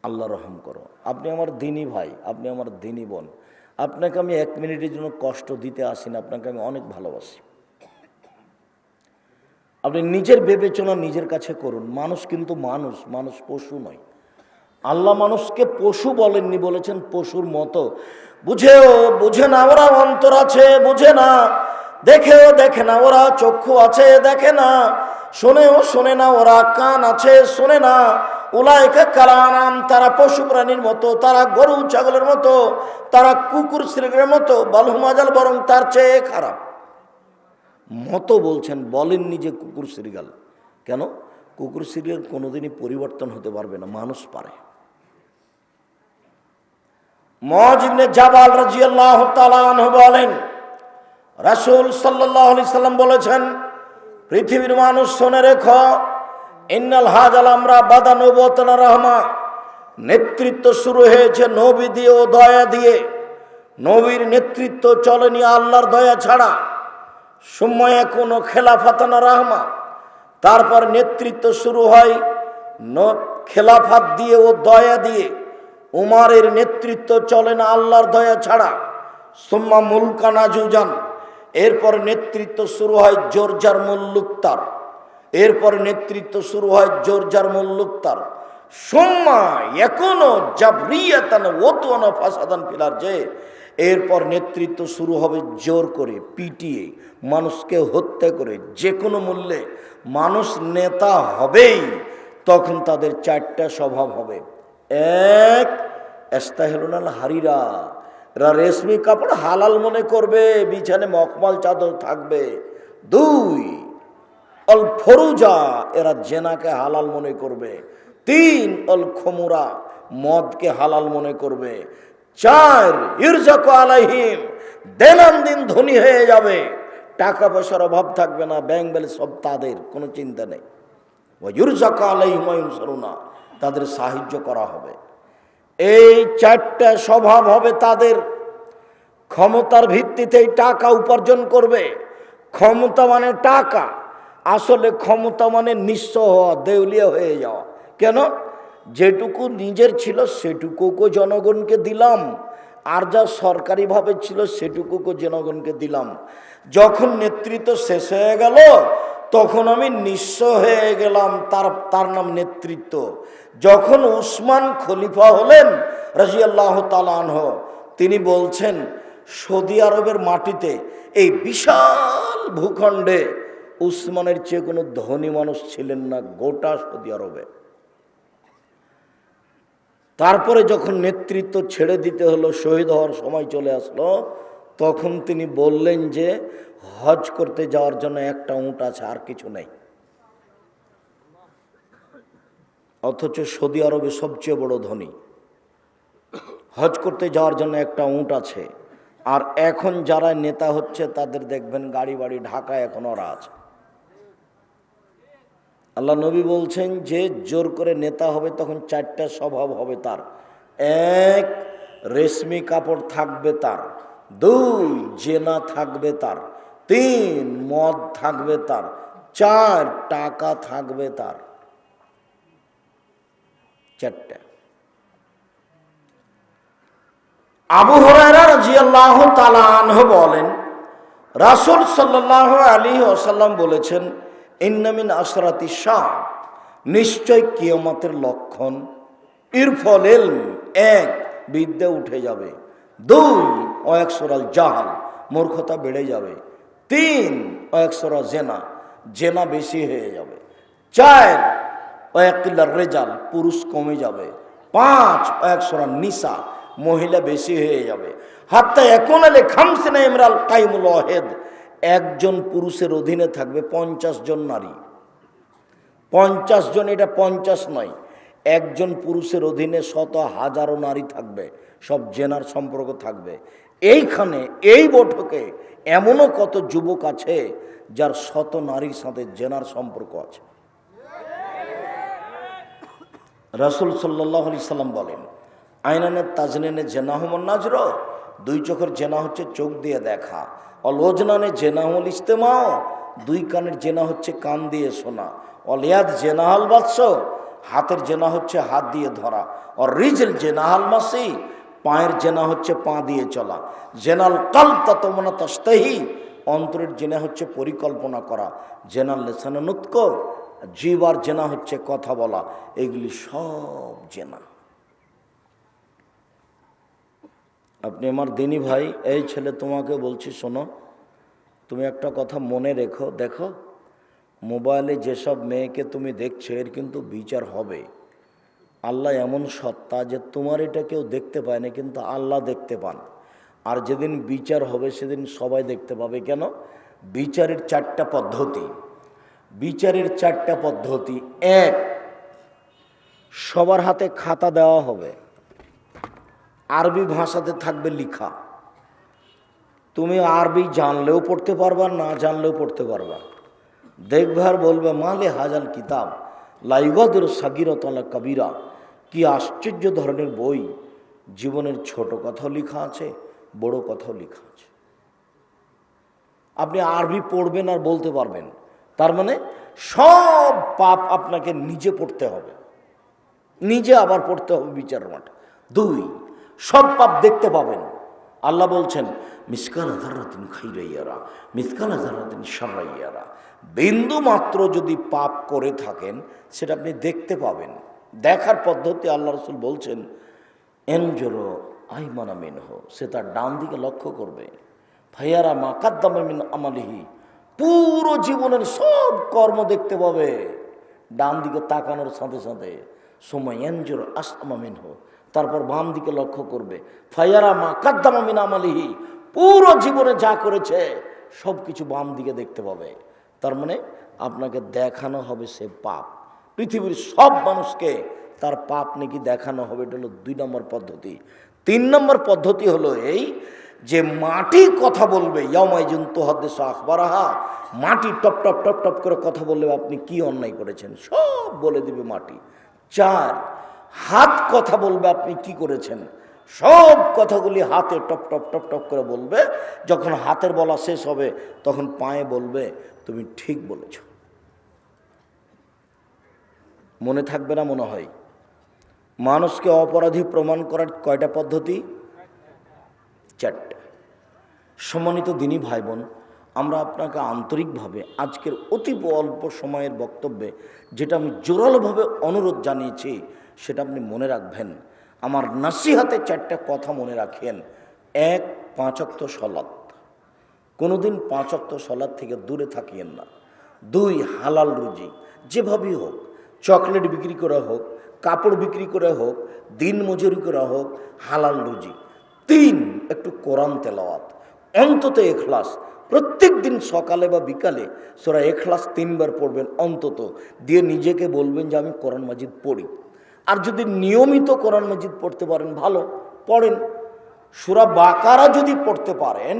S1: আল্লাহ রহম করো, আপনি আমার দিনী ভাই, আপনি আমার দিনী বোন, আপনাকে আমি এক মিনিটের জন্য কষ্ট দিতে আসি না, আপনাকে আমি অনেক ভালোবাসি। আপনি নিজের বিবেচনা নিজের কাছে করুন। মানুষ কিন্তু মানুষ, মানুষ পশু নয়। আল্লাহ মানুষকে পশু বলেননি, বলেছেন পশুর মতো। বুঝে না ওরা অন্তর আছে, বুঝে না, দেখেও দেখে না ওরা চক্ষু আছে, দেখে না, শোনেও শোনে না ওরা কান আছে, শোনে না। উলাইকা কালানাম, তারা পশু প্রাণীর মতো, তারা গরু ছাগলের মতো, তারা কুকুর শ্রেণীর মতো, বালহুমাজাল বরং তার চেয়ে খারাপ। মতো বলছেন, বলেননি যে কুকুর শ্রীগাল। কেন? কুকুর শ্রীগাল কোনোদিনই পরিবর্তন হতে পারবে না, মানুষ পারে। মুআয ইবনে জাবাল রাদিয়াল্লাহু তাআলা আনহু বলেন, রাসূল সাল্লাল্লাহু আলাইহি সাল্লাম বলেছেন, পৃথিবীর মানুষ শুনে রেখো, ইন্নাল হাজাল আমরা বাদা নবুওয়াতুন রাহমা, নেতৃত্ব শুরু হয়েছে নবী দিয়ে ও দয়া দিয়ে। নবীর নেতৃত্ব চলেনি আল্লাহর দয়া ছাড়া। সময় কোনো খেলাফাতানা রাহমা, তারপর নেতৃত্ব শুরু হয় খেলাফাত দিয়ে ও দয়া দিয়ে। উমারের নেতৃত্ব চলে না আল্লাহর দয়া ছাড়া। সুম্মা মুলকানা জুজান, এরপর নেতৃত্ব শুরু হয় জোরজার মুল্লুকতার, এরপর নেতৃত্ব শুরু হয় জোরজার মুল্লুকতার। সুম্মা এখনো জাবরিয়াতান ওয়াতুনা ফাসাদান ফিল আরজে, এরপর নেতৃত্ব শুরু হবে জোর করে, পিটিয়ে, মানুষকে হত্যা করে, যে কোনো মূল্যে মানুষ নেতা হবেই। তখন তাদের চারটা স্বভাব হবে। এক, ইস্তাহিলুনাল হারিরা, এরা রেশমি কাপড় হালাল মনে করবে, বিছানে মখমল চাদর থাকবে। দুই, অল ফরুজা, এরা জেনাকে হালাল মনে করবে। তিন, অল খমুরা, মদকে হালাল মনে করবে। চার, ইরজাকু আলাইহিম, দিন ধনী হয়ে যাবে, টাকা পয়সার অভাব থাকবে না, ব্যাংক ব্যালেন্স সব তাদের, কোনো চিন্তা নেই। ওয়া ইরজাকু আলাইহিম ওয়া ইনসারুনা, তাদের সাহায্য করা হবে। এই চারটা স্বভাব হবে তাদের। ক্ষমতার ভিত্তিতেই টাকা উপার্জন করবে। ক্ষমতা মানে টাকা, আসলে ক্ষমতা মানে নিঃস্ব হওয়া, দেউলিয়া হয়ে যাওয়া। কেন? যেটুকু নিজের ছিল সেটুকুকে জনগণকে দিলাম, আর যা সরকারিভাবে ছিল সেটুকুকে জনগণকে দিলাম। যখন নেতৃত্ব শেষ হয়ে গেল তখন আমি নিঃস্ব হয়ে গেলাম, তার নাম নেতৃত্ব। যখন উসমান খলিফা হলেন রাদিয়াল্লাহু তাআলা আনহু, তিনি বলছেন, সৌদি আরবের মাটিতে, এই বিশাল ভূখণ্ডে উসমানের চেয়ে কোনো ধনী মানুষ ছিলেন না গোটা সৌদি আরবে। তারপরে যখন নেতৃত্ব ছেড়ে দিতে হলো, শহীদ হওয়ার সময় চলে আসলো, তখন তিনি বললেন যে হজ করতে যাওয়ার জন্য একটা উট আছে, আর কিছু নেই। অথচ সৌদি আরবে সবচেয়ে বড় ধনী, হজ করতে যাওয়ার জন্য একটা উট আছে। আর এখন যারা নেতা হচ্ছে তাদের দেখবেন গাড়ি বাড়ি ঢাকায় এখন ওরা আছে। আল্লাহ নবী বলছেন যে জোর করে নেতা হবে তখন চারটা স্বভাব হবে তার। এক, রেশমি কাপড় থাকবে তার। দুই, জেনা থাকবে তার। তিন, মদ থাকবে তার। চার, টাকা থাকবে তার। চারটা। আবু হুরায়রা রাদিয়াল্লাহু তাআলা আনহু বলেন, রাসূল সাল্লাল্লাহু আলাইহি ওয়াসাল্লাম বলেছেন, ইন্না মিন আশরাতি শাহ, নিশ্চয় কিয়ামতের লক্ষণ, ইরফল ইলম, এক, বিদ্যা উঠে যাবে। দুই, ওয়াকসুরাল জাহাল, মূর্খতা বেড়ে যাবে। তিন, ওয়াকসুরা জেনা, জেনা বেশি হয়ে যাবে। চার, ওয়াকিল্লার রেজাল, পুরুষ কমে যাবে। পাঁচ, ওয়াকসুরা নিসা, মহিলা বেশি হয়ে যাবে। হাত্তা এখন আলে খামসিনা ইমরাল কাইমুল ওয়াহিদ, একজন পুরুষের অধীনে থাকবে 50 জন নারী। 50 জন, এটা 50 নয়, একজন পুরুষের অধীনে শত হাজারো নারী থাকবে, সব জেনার সম্পর্ক থাকবে। এইখানে এই বৈঠকে এমনও কত যুবক আছে যার শত নারীর সাথে জেনার সম্পর্ক আছে। রাসূল সাল্লাল্লাহু আলাইহি সাল্লাম বলেন, আইনানের তাজনিনে জেনাহুমন নাজর, দুই চোখের জেনা হচ্ছে চোখ দিয়ে দেখা। অলোজনানে জেনাহুল ইস্তেমাও, দুই কানের জেনা হচ্ছে কান দিয়ে শোনা। অলিয়াদ জেনাহাল বাদশ, হাতের জেনা হচ্ছে হাত দিয়ে ধরা। আর রিজল জেনাহাল মাসি, পায়ের জেনা হচ্ছে পা দিয়ে চলা। জেনাল কালতা তোমনা তাস্তাহি, অন্তরের জেনা হচ্ছে পরিকল্পনা করা। জেনাল লেসানা নুতক, জিবার জেনা হচ্ছে কথা বলা। এগুলি সব জেনা। আপনি আমার দিনী ভাই, এই ছেলে তোমাকে বলছি, শোনো, তুমি একটা কথা মনে রেখো। দেখো, মোবাইলে যেসব মেয়েকে তুমি দেখছো এর কিন্তু বিচার হবে। আল্লাহ এমন সত্তা যে তোমার এটা কেউ দেখতে পায় না, কিন্তু আল্লাহ দেখতে পান। আর যেদিন বিচার হবে সেদিন সবাই দেখতে পাবে। কেন? বিচারের চারটা পদ্ধতি। বিচারের চারটা পদ্ধতি। এক, সবার হাতে খাতা দেওয়া হবে, আরবি ভাষাতে থাকবে লিখা। তুমি আরবি জানলেও পড়তে পারবা, না জানলেও পড়তে পারবা। দেখবে আর বলবে, মালে হাজাল কিতাব লাইগাদুর সাগিরতলা কবিরা, কি আশ্চর্য ধরনের বই, জীবনের ছোট কথাও লেখা আছে, বড় কথাও লেখা আছে। আপনি আরবি পড়বেন আর বলতে পারবেন, তার মানে সব পাপ আপনাকে নিজে পড়তে হবে, নিজে আবার পড়তে হবে বিচার মাঠে। দুই, সব পাপ দেখতে পাবেন। আল্লাহ বলছেন, মিসকাল যাররাতিন খাইরাইয়ারা মিসকাল যাররাতিন শাররাইয়ারা, বিন্দু মাত্র যদি পাপ করে থাকেন সেটা আপনি দেখতে পাবেন। দেখার পদ্ধতি আল্লাহ রাসূল বলছেন, এনজুরু আইমানা মিনহু, সে তার ডান দিকে লক্ষ্য করবে। ফায়ারা মা কাদ্দামা মিন আমালিহি, পুরো জীবনের সব কর্ম দেখতে পাবে ডান দিকে তাকানোর সাথে সাথে। সময় এনজুরু আসআমা মিনহু, তারপর বাম দিকে লক্ষ্য করবে। ফায়ারা মা কাদ্দামা মিন আমালিহি, পুরো জীবনে যা করেছে সব কিছু বাম দিকে দেখতে পাবে। তার মানে আপনাকে দেখানো হবে সে পাপ। পৃথিবীর সব মানুষকে তার পাপ নাকি দেখানো হবে। এটা হলো 2 নম্বর পদ্ধতি। 3 নম্বর পদ্ধতি হলো এই যে মাটি কথা বলবে। ইয়াউমাইযিন তুহাদ্দিসু আখবারাহা, মাটি টপ টপ টপ টপ করে কথা বললে আপনি কি অন্যায় করেছেন সব বলে দিবে মাটি। 4, হাত কথা বলবে আপনি কি করেছেন, সব কথাগুলি হাতে টপ টপ টপ টপ করে বলবে। যখন হাতের বলা শেষ হবে তখন পায়ে বলবে, তুমি ঠিক বলেছ। মনে থাকবে না মনে হয়? মানুষকে অপরাধী প্রমাণ করার কয়টা পদ্ধতি? 4টা। সম্মানিত দিনী ভাই বোন, আমরা আপনাকে আন্তরিকভাবে আজকের অতি অল্প সময়ের বক্তব্যে যেটা আমি জোরালোভাবে অনুরোধ জানিয়েছি সেটা আপনি মনে রাখবেন। আমার নাসিহাতে 4টা কথা মনে রাখেন। 1, 5 ওয়াক্ত সালাত, কোনোদিন 5 ওয়াক্ত সালাত থেকে দূরে থাকিয়েন না। 2, হালাল রুজি, যেভাবেই হোক, চকলেট বিক্রি করা হোক, কাপড় বিক্রি করা হোক, দিন মজুরি করা হোক, হালাল রুজি। 3, একটু কোরআন তেলাওয়াত, অন্তত ইখলাস। প্রত্যেক দিন সকালে বা বিকালে সূরা ইখলাস 3 বার পড়বেন অন্তত, দিয়ে নিজেকে বলবেন যে আমি কোরআন মাজিদ পড়ি। আর যদি নিয়মিত কোরআন মাজিদ পড়তে পারেন ভালো, পড়েন। সূরা বাকারা যদি পড়তে পারেন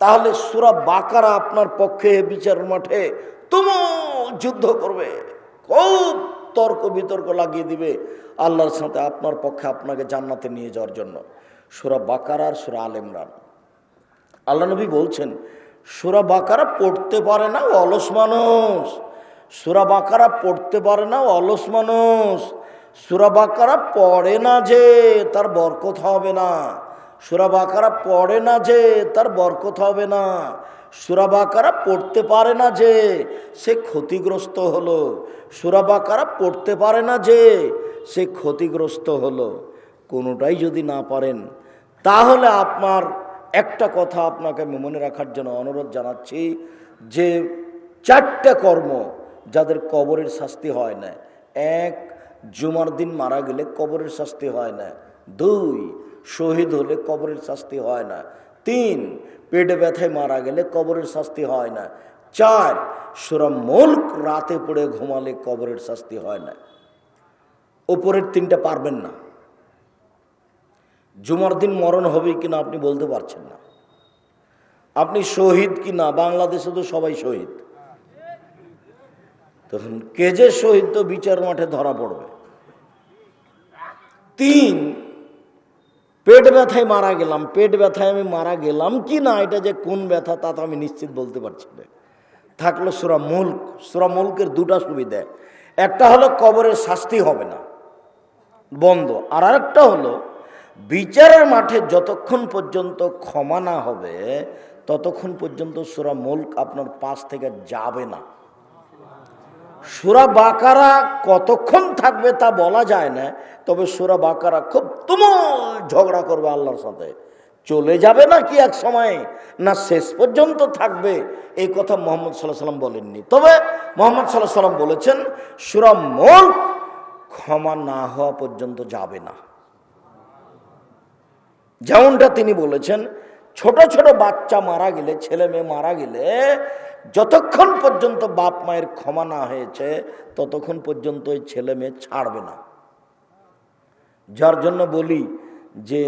S1: তাহলে সূরা বাকারা আপনার পক্ষে বিচারের মাঠে তুমুল যুদ্ধ করবে, খুব তর্ক বিতর্ক লাগিয়ে দিবে আল্লাহর সাথে আপনার পক্ষে আপনাকে জান্নাতে নিয়ে যাওয়ার জন্য। সূরা বাকারা আর সূরা আলে ইমরান, আল্লাহ নবী বলছেন সূরা বাকারা পড়তে পারে না অলস মানুষ, সূরা বাকারা পড়তে পারে না অলস মানুষ, সূরা বাকারা পড়ে না যে তার বরকত হবে না, সূরা বাকারা পড়ে না যে তার বরকত হবে না, সূরা বাকারা পড়তে পারে না যে সে ক্ষতিগ্রস্ত হলো, সূরা বাকারা পড়তে পারে না যে সে ক্ষতিগ্রস্ত হলো। কোনোটাই যদি না পারেন তাহলে আপনার একটা কথা আপনাকে আমি মনে রাখার জন্য অনুরোধ জানাচ্ছি যে 4টা কর্ম যাদের কবরের শাস্তি হয় না। 1, জুমার দিন মারা গেলে কবরের শাস্তি হয় না। 2, শহীদ হলে কবরের শাস্তি হয় না। 3, পেটে ব্যথায় মারা গেলে কবরের শাস্তি হয় না। 4, সূরা মুলক রাতে পড়ে ঘুমালে কবরের শাস্তি হয় না। ওপরের 3টা পারবেন না। জুমার দিন মরণ হবে কিনা আপনি বলতে পারছেন না, আপনি শহীদ কিনা, বাংলাদেশে তো সবাই শহীদ, তখন কে যে শহীদ তো বিচার মাঠে ধরা পড়বে। 3, পেট ব্যথায় মারা গেলাম, পেট ব্যথায় আমি মারা গেলাম কি না এটা যে কোন ব্যথা তা তো আমি নিশ্চিত বলতে পারছি না। থাকলো সূরা মুলক। সূরা মুলকের 2টা সুবিধা, একটা হলো কবরের শাস্তি হবে না, বন্ধ। আর আরেকটা হলো বিচারের মাঠে যতক্ষণ পর্যন্ত ক্ষমা না হবে ততক্ষণ পর্যন্ত সূরা মুলক আপনার পাশ থেকে যাবে না। সূরা বাকারা কতক্ষণ থাকবে তা বলা যায় না, তবে সূরা বাকারা খুব তুমুল ঝগড়া করবে আল্লাহর সাথে, চলে যাবে না কি এক সময়, না শেষ পর্যন্ত থাকবে, এই কথা মুহাম্মদ সাল্লাল্লাহু আলাইহি ওয়াসাল্লাম বলেননি। তবে মুহাম্মদ সাল্লাল্লাহু আলাইহি ওয়াসাল্লাম বলেছেন সূরা মুলক ক্ষমা না হওয়া পর্যন্ত যাবে না। যেমনটা তিনি বলেছেন ছোট ছোট বাচ্চা মারা গেলে, ছেলে মেয়ে মারা গেলে যতক্ষণ পর্যন্ত বাপ মায়ের ক্ষমা না হয়েছে ততক্ষণ পর্যন্ত ওই ছেলে মেয়ে ছাড়বে না। যার জন্য বলি যে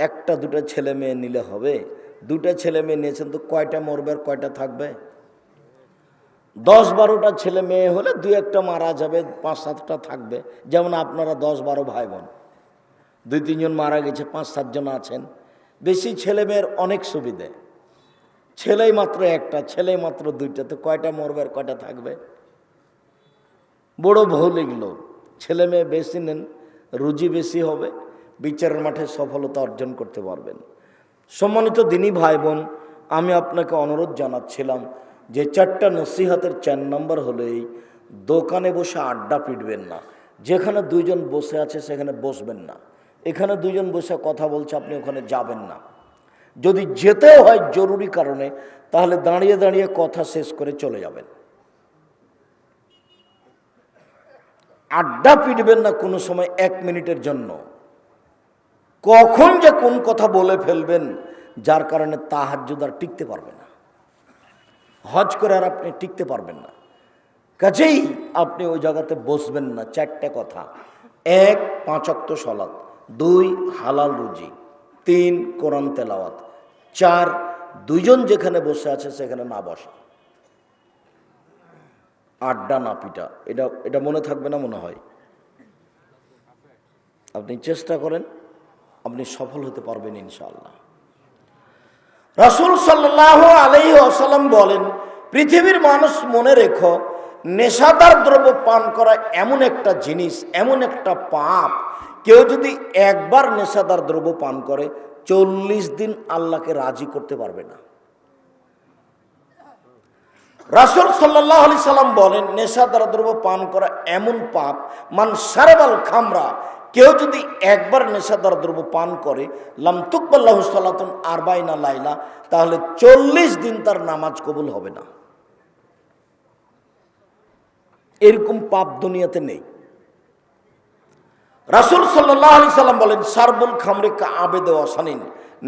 S1: 1টা 2টা ছেলে মেয়ে নিলে হবে, 2টা ছেলে মেয়ে নিয়েছেন তো কয়টা মরবে আর কয়টা থাকবে? 10-12টা ছেলে মেয়ে হলে 2-1টা মারা যাবে, 5-7টা থাকবে। যেমন আপনারা 10-12 ভাই বোন, 2-3 জন মারা গেছে, 5-7 জন আছেন। বেশি ছেলে মেয়ের অনেক সুবিধে, ছেলেই মাত্র 1টা, ছেলেই মাত্র 2টা, তো কয়টা মরবে আর কয়টা থাকবে? বড় ভুল এগুলো। ছেলে মেয়ে বেশি নেন, রুজি বেশি হবে, বিচারের মাঠে সফলতা অর্জন করতে পারবেন। সম্মানিত দিনী ভাই বোন, আমি আপনাকে অনুরোধ জানাচ্ছিলাম যে 4টা নসিহতের 4 নম্বর হলেই দোকানে বসে আড্ডা পিটবেন না। যেখানে 2 জন বসে আছে সেখানে বসবেন না। এখানে 2 জন বসে কথা বলছে, আপনি ওখানে যাবেন না। যদি যেতেও হয় জরুরি কারণে তাহলে দাঁড়িয়ে দাঁড়িয়ে কথা শেষ করে চলে যাবেন। আড্ডা পিটবেন না কোনো সময় 1 মিনিটের জন্য। কখন যে কোন কথা বলে ফেলবেন যার কারণে তাহাজ্জুদ আর টিকতে পারবে না, হজ করে আর আপনি টিকতে পারবেন না। কাজেই আপনি ওই জায়গাতে বসবেন না। 4টা কথা: 1, 5 ওয়াক্ত সালাত; 2, হালাল রুজি; 3, কোরআন তেলাওয়াত; 4, 2 জন যেখানে বসে আছে সেখানে না বসা, আড্ডা না পিটা। এটা মনে থাকবে না মনে হয়? আপনি চেষ্টা করেন, আপনি সফল হতে পারবেন ইনশাআল্লাহ। রাসূল সাল্লাল্লাহু আলাইহি ওয়াসাল্লাম বলেন, পৃথিবীর মানুষ মনে রেখো, নেশাদার দ্রব্য পান করা এমন একটা জিনিস, এমন একটা পাপ, কেউ যদি একবার নেশাদার দ্রব্য পান করে 40 দিন আল্লাহকে রাজি করতে পারবে না। রাসূল সাল্লাল্লাহু আলাইহি সাল্লাম বলেন, নেশাদার দ্রব্য পান করা এমন পাপ, মান শারাবাল খামরা, কেউ যদি একবার নেশাদার দ্রব্য পান করে, লাম তুকবাল লাহু সালাতুন 40 লাইলা, তাহলে 40 দিন তার নামাজ কবুল হবে না। এরকম পাপ দুনিয়াতে নেই। রাসূল সাল্লাল্লাহু আলাইহি সাল্লাম বলেন, সারবুল খামরে কা আবেদ ওয়াসানিন,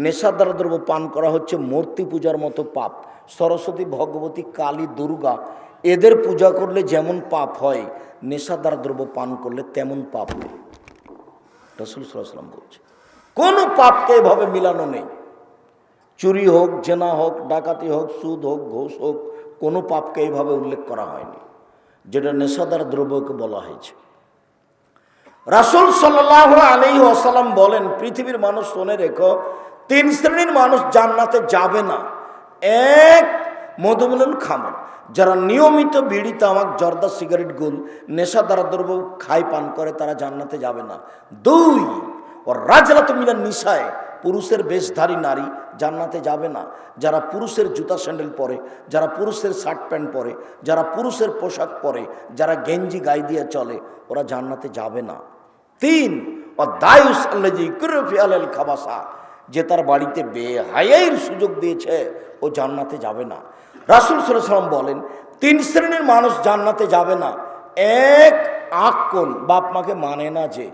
S1: নেশাদার দ্রব্য পান করা হচ্ছে মূর্তি পূজার মতো পাপ। সরস্বতী, ভগবতী, কালী, দুর্গা এদের পূজা করলে যেমন পাপ হয়, নেশাদার দ্রব্য পান করলে তেমন পাপ হয়। রাসূল সাল্লাল্লাহু আলাইহি সাল্লাম বলছে, কোনো পাপকে এভাবে মিলানো নেই। চুরি হোক, জেনা হোক, ডাকাতি হোক, সুদ হোক, ঘুষ হোক, কোনো পাপকে এইভাবে উল্লেখ করা হয়নি যেটা নেশাদার দ্রব্যকে বলা হয়েছে। রাসূল সাল্লাল্লাহু আলাইহি ওয়াসাল্লাম বলেন, পৃথিবীর মানুষ শুনে রেখো, 3 শ্রেণীর মানুষ জান্নাতে যাবে না। এক, মধুমূলন খামর, যারা নিয়মিত বিড়ি, তামাক, জর্দা, সিগারেট, গুল, নেশাদার দ্রব্য খায়, পান করে, তারা জান্নাতে যাবে না। 2, ও রাজলাতু মিনান নিসায়, পুরুষের বেশধারী নারী জান্নাতে যাবে না। যারা পুরুষের জুতা স্যান্ডেল পরে, যারা পুরুষের শার্ট প্যান্ট পরে, যারা পুরুষের পোশাক পরে, যারা গেঞ্জি গায়ে দিয়ে চলে, ওরা জান্নাতে যাবে না। 3, ও দায়ুস আল্লাযী ইকরু ফি আলাল খাবাসা, যে তার বাড়িতে বেহায়াইর সুযোগ দিয়েছে, ও জান্নাতে যাবে না। রাসূল সাল্লাল্লাহু আলাইহি ওয়াসাল্লাম বলেন, 3 শ্রেণীর মানুষ জান্নাতে যাবে না। 1, আক্কুন, বাপ মাকে মানে না যে।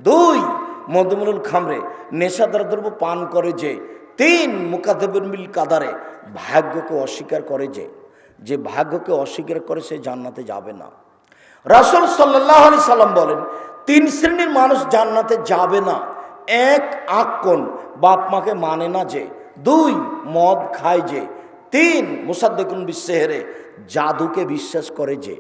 S1: 2, মধুমূলুল খামরে, নেশাদার দ্রব্য পান করে যে। 3, মুকাদ্দিবুল বিল কাদারে, ভাগ্যকে অস্বীকার করে যে ভাগ্যকে অস্বীকার করে সে জান্নাতে যাবে না। রাসূল সাল্লাল্লাহু আলাইহি সাল্লাম বলেন, 3 শ্রেণীর মানুষ জান্নাতে যাবে না। 1, আক্কুন, বাপ মাকে মানে না যে। 2, মদ খায় যে। 3, মুসাদ্দিকুন বিসসিহরি, জাদুকে বিশ্বাস করে যে।